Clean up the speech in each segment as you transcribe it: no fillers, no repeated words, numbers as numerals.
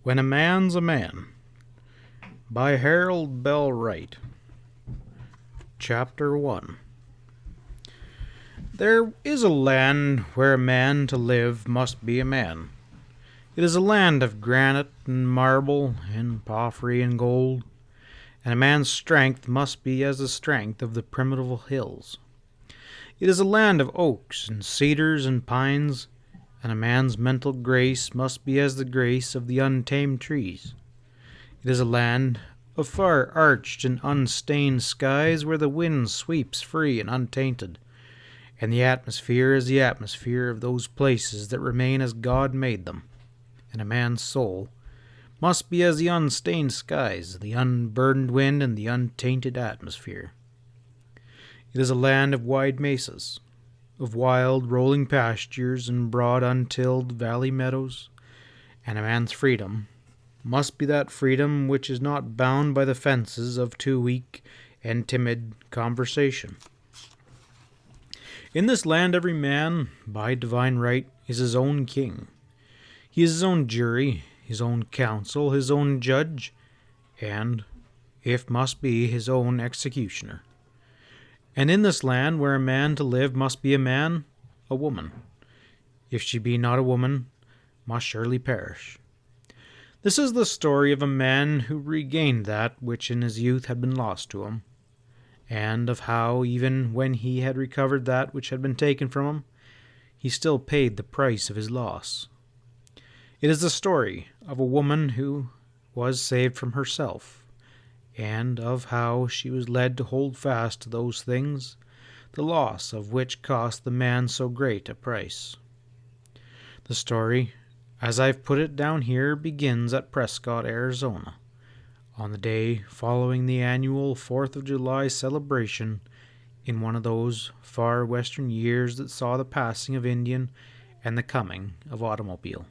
When a Man's a Man by Harold Bell Wright. Chapter 1. There is a land where a man to live must be a man. It is a land of granite and marble and porphyry and gold, and a man's strength must be as the strength of the primeval hills. It is a land of oaks and cedars and pines, and a man's mental grace must be as the grace of the untamed trees. It is a land of far-arched and unstained skies where the wind sweeps free and untainted, and the atmosphere is the atmosphere of those places that remain as God made them, and a man's soul must be as the unstained skies, the unburdened wind, and the untainted atmosphere. It is a land of wide mesas, of wild rolling pastures and broad untilled valley meadows, and a man's freedom must be that freedom which is not bound by the fences of too weak and timid conversation. In this land every man, by divine right, is his own king. He is his own jury, his own counsel, his own judge, and, if must be, his own executioner. And in this land where a man to live must be a man, a woman, if she be not a woman, must surely perish. This is the story of a man who regained that which in his youth had been lost to him, and of how, even when he had recovered that which had been taken from him, he still paid the price of his loss. It is the story of a woman who was saved from herself, and of how she was led to hold fast to those things, the loss of which cost the man so great a price. The story, as I've put it down here, begins at Prescott, Arizona, on the day following the annual 4th of July celebration in one of those far western years that saw the passing of Indian and the coming of automobile.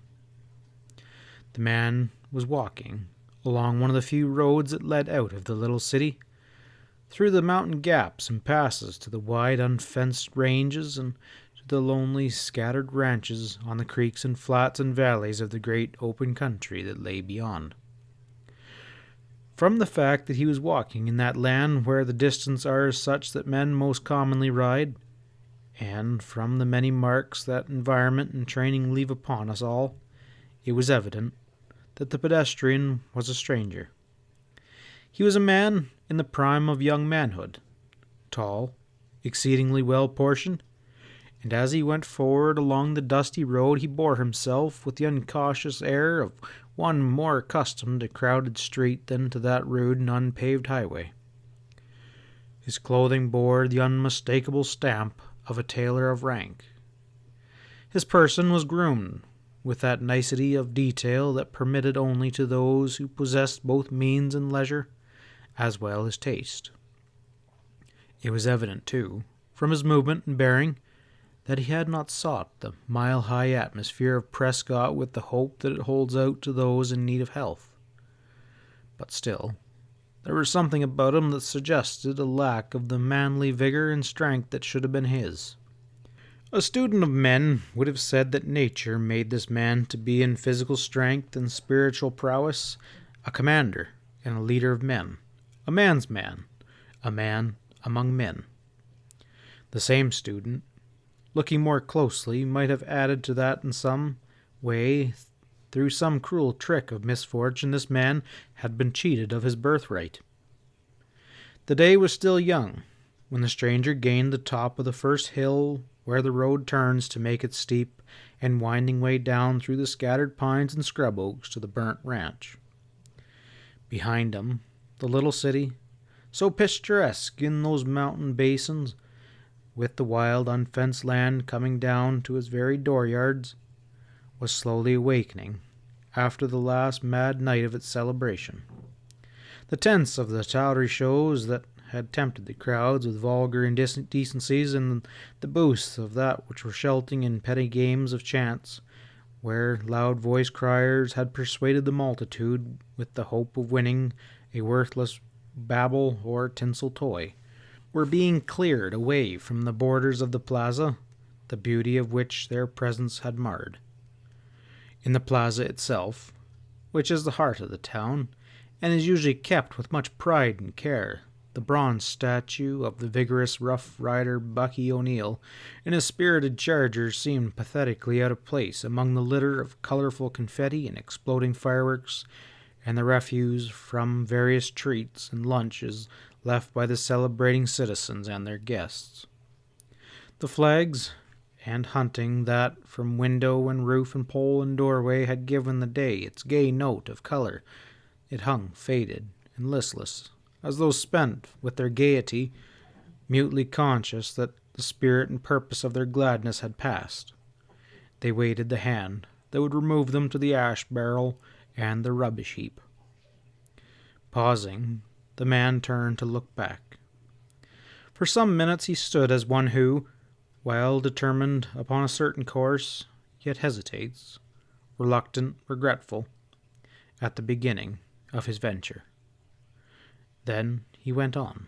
The man was walking along one of the few roads that led out of the little city, through the mountain gaps and passes to the wide unfenced ranges and to the lonely scattered ranches on the creeks and flats and valleys of the great open country that lay beyond. From the fact that he was walking in that land where the distances are such that men most commonly ride, and from the many marks that environment and training leave upon us all, it was evident that the pedestrian was a stranger. He was a man in the prime of young manhood, tall, exceedingly well-portioned, and as he went forward along the dusty road he bore himself with the uncautious air of one more accustomed to crowded street than to that rude and unpaved highway. His clothing bore the unmistakable stamp of a tailor of rank. His person was groomed with that nicety of detail that permitted only to those who possessed both means and leisure, as well as taste. It was evident, too, from his movement and bearing, that he had not sought the mile-high atmosphere of Prescott with the hope that it holds out to those in need of health. But still, there was something about him that suggested a lack of the manly vigor and strength that should have been his. A student of men would have said that nature made this man to be in physical strength and spiritual prowess a commander and a leader of men, a man's man, a man among men. The same student, looking more closely, might have added to that in some way, through some cruel trick of misfortune, this man had been cheated of his birthright. The day was still young when the stranger gained the top of the first hill where the road turns to make its steep and winding way down through the scattered pines and scrub oaks to the burnt ranch. Behind him, the little city, so picturesque in those mountain basins, with the wild unfenced land coming down to its very dooryards, was slowly awakening after the last mad night of its celebration. The tents of the tawdry shows that had tempted the crowds with vulgar indecencies, and the booths of that which were sheltering in petty games of chance, where loud-voiced criers had persuaded the multitude with the hope of winning a worthless bauble or tinsel toy, were being cleared away from the borders of the plaza, the beauty of which their presence had marred. In the plaza itself which is the heart of the town, and is usually kept with much pride and care. The bronze statue of the vigorous Rough Rider Bucky O'Neill and his spirited charger seemed pathetically out of place among the litter of colorful confetti and exploding fireworks and the refuse from various treats and lunches left by the celebrating citizens and their guests. The flags and hunting that from window and roof and pole and doorway had given the day its gay note of color. It hung faded and listless, as though spent with their gaiety, mutely conscious that the spirit and purpose of their gladness had passed. They waited the hand that would remove them to the ash barrel and the rubbish heap. Pausing, the man turned to look back. For some minutes he stood as one who, while determined upon a certain course, yet hesitates, reluctant, regretful, at the beginning of his venture. Then he went on,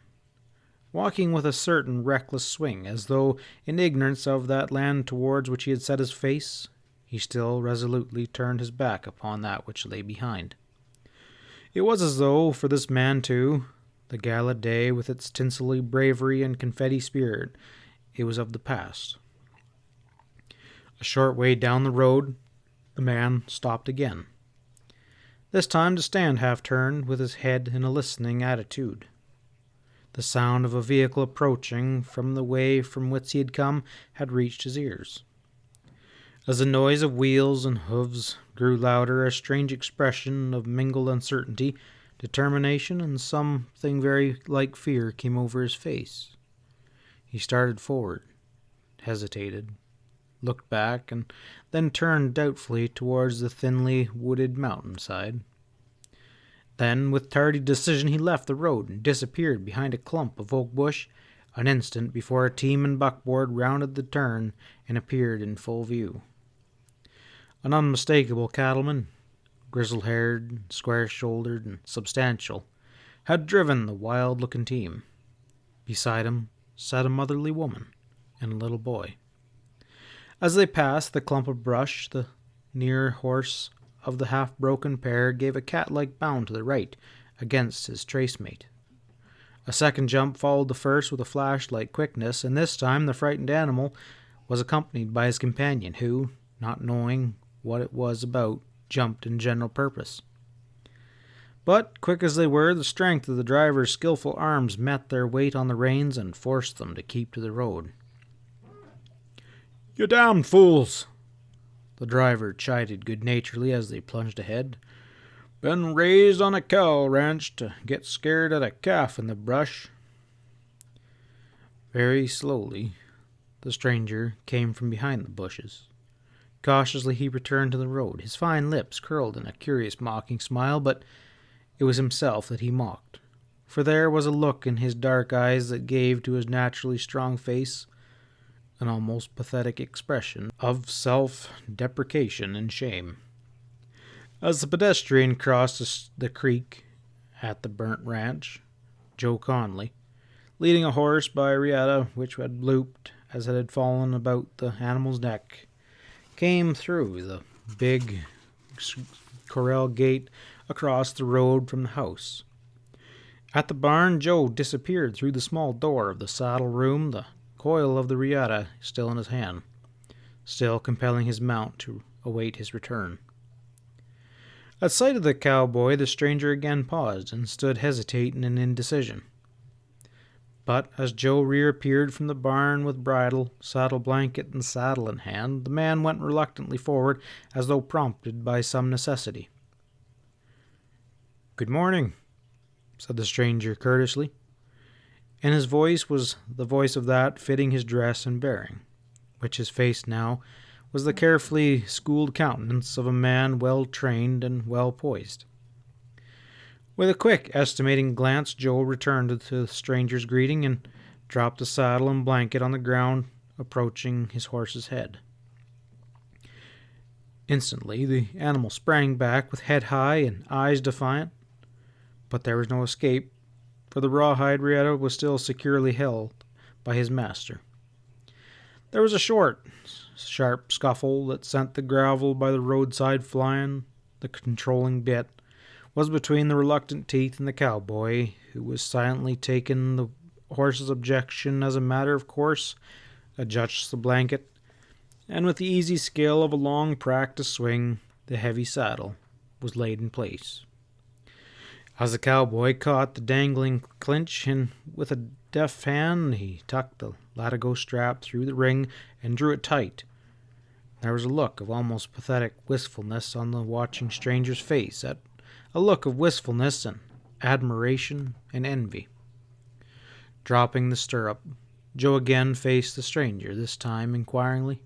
walking with a certain reckless swing, as though in ignorance of that land towards which he had set his face, he still resolutely turned his back upon that which lay behind. It was as though, for this man too, the gala day with its tinselly bravery and confetti spirit, it was of the past. A short way down the road, the man stopped again, this time to stand half-turned with his head in a listening attitude. The sound of a vehicle approaching from the way from whence he had come had reached his ears. As the noise of wheels and hoofs grew louder, a strange expression of mingled uncertainty, determination, and something very like fear came over his face. He started forward, hesitated, looked back, and then turned doubtfully towards the thinly wooded mountainside. Then, with tardy decision, he left the road and disappeared behind a clump of oak bush an instant before a team and buckboard rounded the turn and appeared in full view. An unmistakable cattleman, grizzle-haired, square-shouldered, and substantial, had driven the wild-looking team. Beside him sat a motherly woman and a little boy. As they passed the clump of brush, the near horse of the half-broken pair gave a cat-like bound to the right against his trace-mate. A second jump followed the first with a flash-like quickness, and this time the frightened animal was accompanied by his companion, who, not knowing what it was about, jumped in general purpose. But, quick as they were, the strength of the driver's skillful arms met their weight on the reins and forced them to keep to the road. "You damned fools!" the driver chided good-naturedly as they plunged ahead. "Been raised on a cow ranch to get scared at a calf in the brush." Very slowly, the stranger came from behind the bushes. Cautiously he returned to the road, his fine lips curled in a curious mocking smile, but it was himself that he mocked, for there was a look in his dark eyes that gave to his naturally strong face an almost pathetic expression of self-deprecation and shame. As the pedestrian crossed the creek at the burnt ranch, Joe Conley, leading a horse by a riata which had looped as it had fallen about the animal's neck, came through the big corral gate across the road from the house. At the barn, Joe disappeared through the small door of the saddle room, the coil of the riata still in his hand, still compelling his mount to await his return. At sight of the cowboy, the stranger again paused and stood hesitating in indecision. But as Joe reappeared from the barn with bridle, saddle blanket, and saddle in hand, the man went reluctantly forward as though prompted by some necessity. "Good morning," said the stranger courteously, and his voice was the voice of that fitting his dress and bearing, which his face now was the carefully schooled countenance of a man well trained and well poised. With a quick, estimating glance, Joe returned to the stranger's greeting and dropped the saddle and blanket on the ground, approaching his horse's head. Instantly, the animal sprang back with head high and eyes defiant, but there was no escape, for the rawhide riata was still securely held by his master. There was a short, sharp scuffle that sent the gravel by the roadside flying, the controlling bit, was between the reluctant teeth and the cowboy, who was silently taking the horse's objection as a matter of course, adjusts the blanket, and with the easy skill of a long practiced swing, the heavy saddle was laid in place. As the cowboy caught the dangling clinch, and with a deft hand he tucked the latigo strap through the ring and drew it tight. There was a look of almost pathetic wistfulness on the watching stranger's face, a look of wistfulness and admiration and envy. Dropping the stirrup, Joe again faced the stranger, this time inquiringly,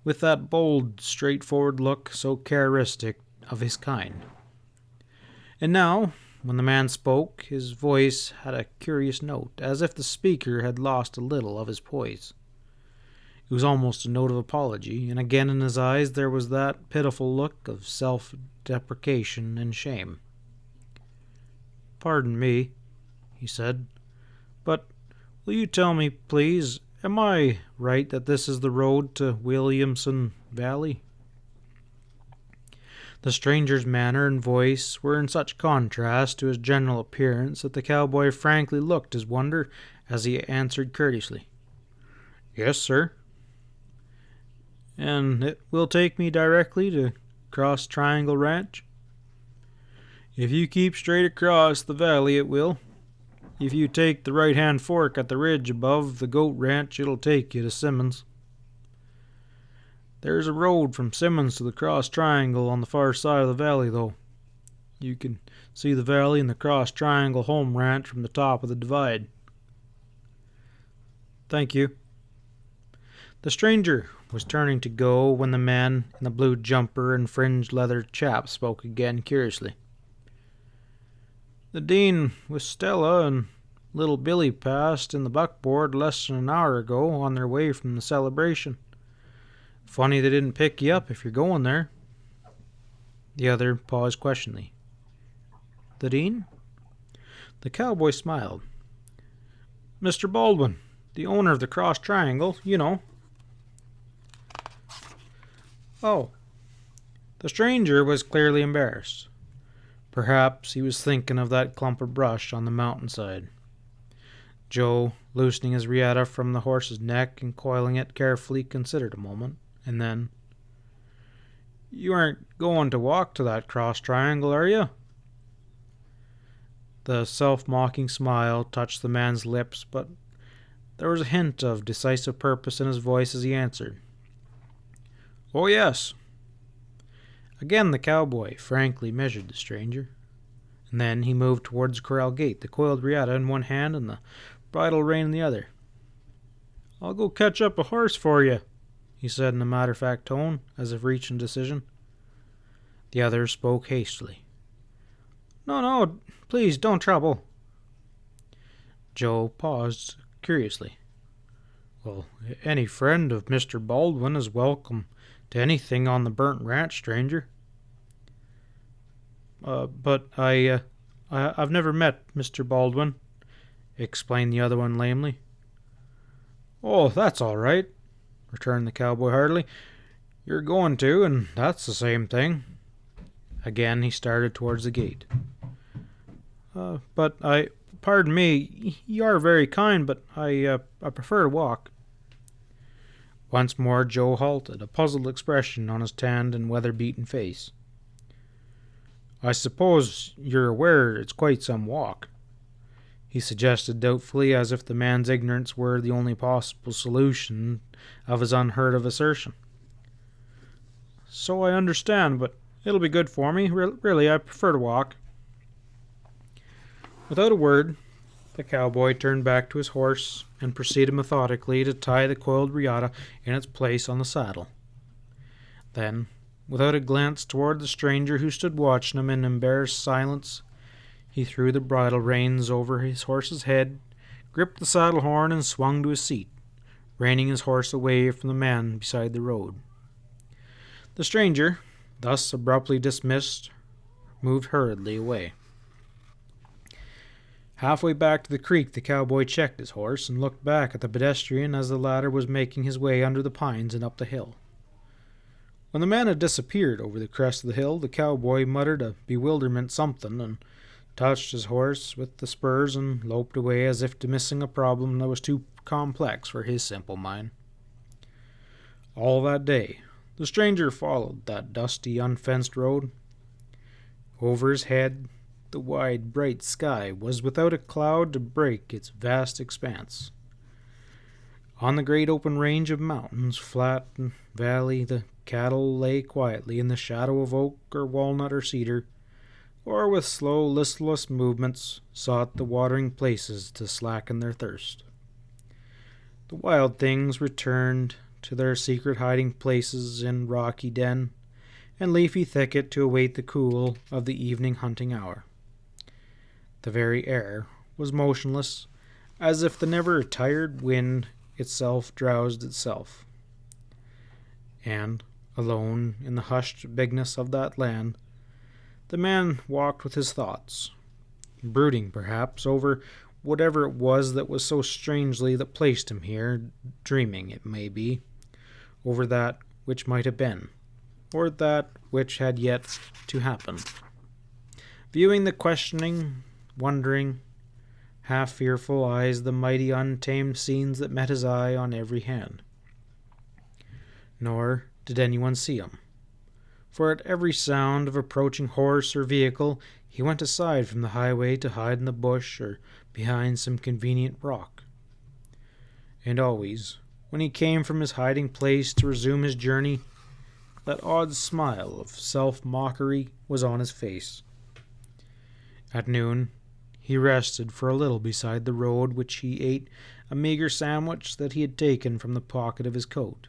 with that bold, straightforward look so characteristic of his kind. And now, when the man spoke, his voice had a curious note, as if the speaker had lost a little of his poise. It was almost a note of apology, and again in his eyes there was that pitiful look of self-deprecation and shame. "Pardon me," he said, "but will you tell me, please, am I right that this is the road to Williamson Valley?" The stranger's manner and voice were in such contrast to his general appearance that the cowboy frankly looked his wonder as he answered courteously, "Yes, sir." "And it will take me directly to Cross Triangle Ranch?" "If you keep straight across the valley, it will. If you take the right-hand fork at the ridge above the goat ranch, it'll take you to Simmons. There's a road from Simmons to the Cross Triangle on the far side of the valley, though. You can see the valley and the Cross Triangle home ranch from the top of the divide." "Thank you." The stranger was turning to go when the man in the blue jumper and fringed leather chap spoke again curiously. "The Dean with Stella and little Billy passed in the buckboard less than an hour ago on their way from the celebration. Funny they didn't pick you up if you're going there." The other paused questioningly. "The Dean?" The cowboy smiled. "Mr. Baldwin, the owner of the Cross Triangle, you know." "Oh." The stranger was clearly embarrassed. Perhaps he was thinking of that clump of brush on the mountainside. Joe, loosening his riata from the horse's neck and coiling it carefully, considered a moment, and then, "You aren't going to walk to that Cross Triangle, are you?" The self-mocking smile touched the man's lips, but there was a hint of decisive purpose in his voice as he answered, "Oh, yes." Again the cowboy frankly measured the stranger, and then he moved towards the corral gate, the coiled riata in one hand and the bridle rein in the other. "I'll go catch up a horse for you," he said in a matter-of-fact tone, as if reaching a decision. The other spoke hastily. No, please don't trouble." Joe paused curiously. "Well, any friend of Mr. Baldwin is welcome to anything on the burnt ranch, stranger." But I've never met Mr. Baldwin," explained the other one lamely. "Oh, that's all right," returned the cowboy heartily. "You're going to, and that's the same thing." Again he started towards the gate. Pardon me, you are very kind, but I prefer to walk." Once more Joe halted, a puzzled expression on his tanned and weather-beaten face. "I suppose you're aware it's quite some walk," he suggested doubtfully, as if the man's ignorance were the only possible solution of his unheard-of assertion. "So I understand, but it'll be good for me. Really, I prefer to walk." Without a word, the cowboy turned back to his horse and proceeded methodically to tie the coiled riata in its place on the saddle. Then, without a glance toward the stranger who stood watching him in embarrassed silence, he threw the bridle reins over his horse's head, gripped the saddle horn, and swung to his seat, reining his horse away from the man beside the road. The stranger, thus abruptly dismissed, moved hurriedly away. Halfway back to the creek, the cowboy checked his horse and looked back at the pedestrian as the latter was making his way under the pines and up the hill. When the man had disappeared over the crest of the hill, the cowboy muttered a bewilderment something and touched his horse with the spurs and loped away as if dismissing a problem that was too complex for his simple mind. All that day, the stranger followed that dusty, unfenced road. Over his head, the wide, bright sky was without a cloud to break its vast expanse. On the great open range of mountains, flat and valley, the cattle lay quietly in the shadow of oak or walnut or cedar, or with slow, listless movements sought the watering places to slacken their thirst. The wild things returned to their secret hiding places in rocky den and leafy thicket to await the cool of the evening hunting hour. The very air was motionless, as if the never-tired wind itself drowsed itself. And, alone in the hushed bigness of that land, the man walked with his thoughts, brooding, perhaps, over whatever it was that was so strangely that placed him here, dreaming, it may be, over that which might have been, or that which had yet to happen. Viewing the questioning, wondering, half-fearful eyes the mighty untamed scenes that met his eye on every hand. Nor did anyone see him, for at every sound of approaching horse or vehicle he went aside from the highway to hide in the bush or behind some convenient rock. And always, when he came from his hiding place to resume his journey, that odd smile of self-mockery was on his face. At noon, he rested for a little beside the road, which he ate a meagre sandwich that he had taken from the pocket of his coat.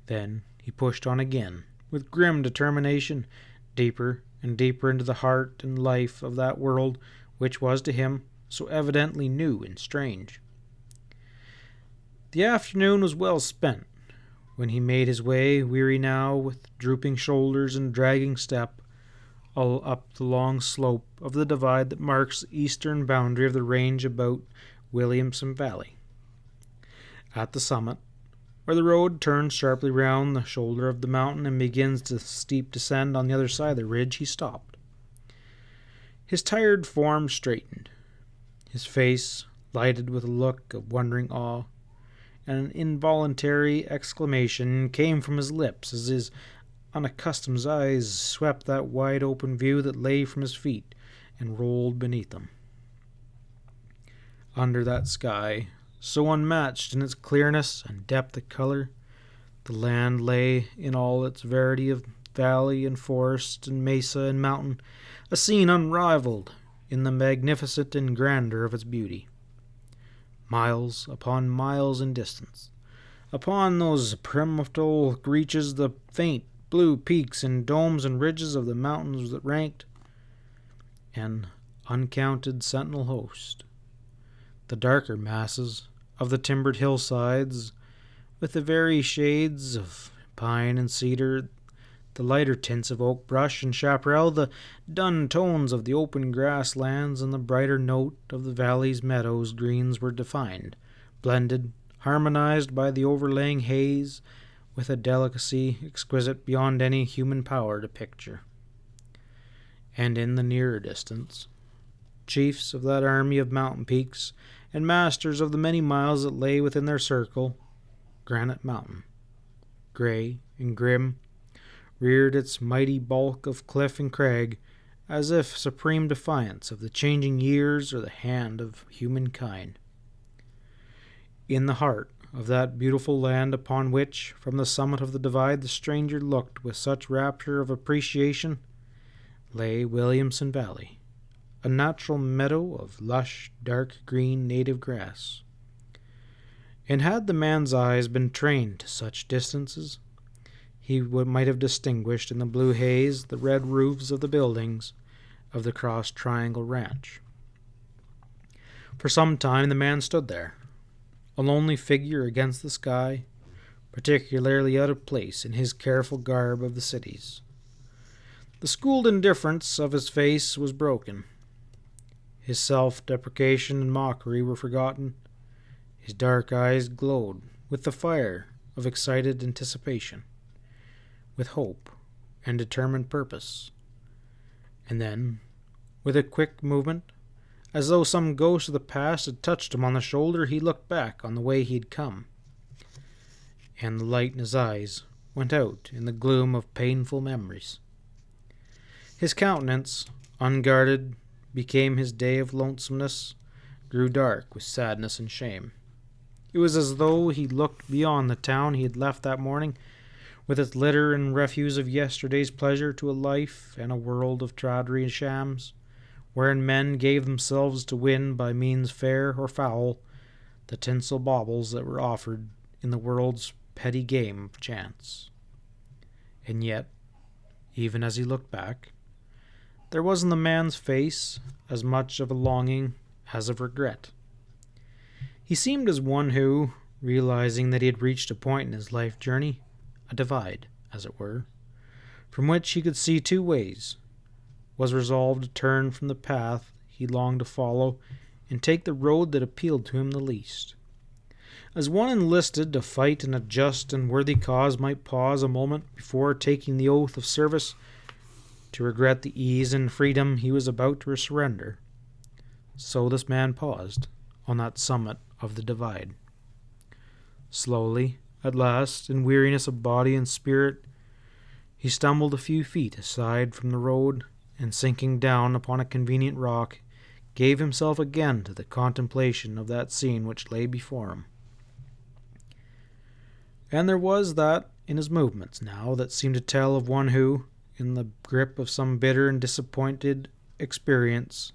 Then he pushed on again, with grim determination, deeper and deeper into the heart and life of that world which was to him so evidently new and strange. The afternoon was well spent when he made his way, weary now, with drooping shoulders and dragging step, all up the long slope of the divide that marks the eastern boundary of the range about Williamson Valley. At the summit, where the road turns sharply round the shoulder of the mountain and begins to steep descend on the other side of the ridge, he stopped. His tired form straightened, his face lighted with a look of wondering awe, and an involuntary exclamation came from his lips as his unaccustomed eyes swept that wide open view that lay from his feet and rolled beneath him. Under that sky, so unmatched in its clearness and depth of color, the land lay in all its variety of valley and forest and mesa and mountain, a scene unrivaled in the magnificence and grandeur of its beauty. Miles upon miles in distance, upon those primeval reaches, the faint blue peaks and domes and ridges of the mountains that ranked an uncounted sentinel host. The darker masses of the timbered hillsides, with the very shades of pine and cedar, the lighter tints of oak brush and chaparral, the dun tones of the open grasslands, and the brighter note of the valley's meadows greens were defined, blended, harmonized by the overlaying haze, with a delicacy exquisite beyond any human power to picture. And in the nearer distance, chiefs of that army of mountain peaks, and masters of the many miles that lay within their circle, Granite Mountain, gray and grim, reared its mighty bulk of cliff and crag, as if supreme defiance of the changing years or the hand of humankind. In the heart of that beautiful land upon which, from the summit of the divide, the stranger looked with such rapture of appreciation, lay Williamson Valley, a natural meadow of lush, dark green native grass. And had the man's eyes been trained to such distances, he might have distinguished in the blue haze the red roofs of the buildings of the Cross Triangle Ranch. For some time the man stood there, a lonely figure against the sky, particularly out of place in his careful garb of the cities. The schooled indifference of his face was broken. His self-deprecation and mockery were forgotten. His dark eyes glowed with the fire of excited anticipation. with hope and determined purpose. And then, with a quick movement, as though some ghost of the past had touched him on the shoulder, he looked back on the way he had come, and the light in his eyes went out in the gloom of painful memories. His countenance, unguarded, became his day of lonesomeness, grew dark with sadness and shame. It was as though he looked beyond the town he had left that morning, with its litter and refuse of yesterday's pleasure, to a life and a world of tawdry and shams, wherein men gave themselves to win by means fair or foul the tinsel baubles that were offered in the world's petty game of chance. And yet, even as he looked back, there was in the man's face as much of a longing as of regret. He seemed as one who, realizing that he had reached a point in his life journey, a divide, as it were, from which he could see two ways, was resolved to turn from the path he longed to follow and take the road that appealed to him the least. As one enlisted to fight in a just and worthy cause might pause a moment before taking the oath of service to regret the ease and freedom he was about to surrender, so this man paused on that summit of the divide. Slowly, at last, in weariness of body and spirit, he stumbled a few feet aside from the road, and sinking down upon a convenient rock, gave himself again to the contemplation of that scene which lay before him. And there was that in his movements now that seemed to tell of one who, in the grip of some bitter and disappointed experience,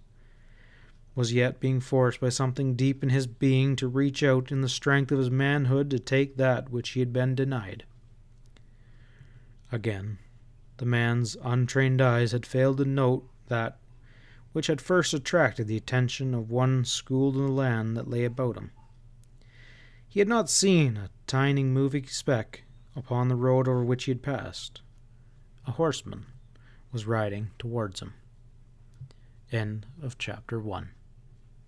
was yet being forced by something deep in his being to reach out in the strength of his manhood to take that which he had been denied. Again, the man's untrained eyes had failed to note that which had first attracted the attention of one schooled in the land that lay about him. He had not seen a tiny moving speck upon the road over which he had passed. A horseman was riding towards him. End of chapter 1.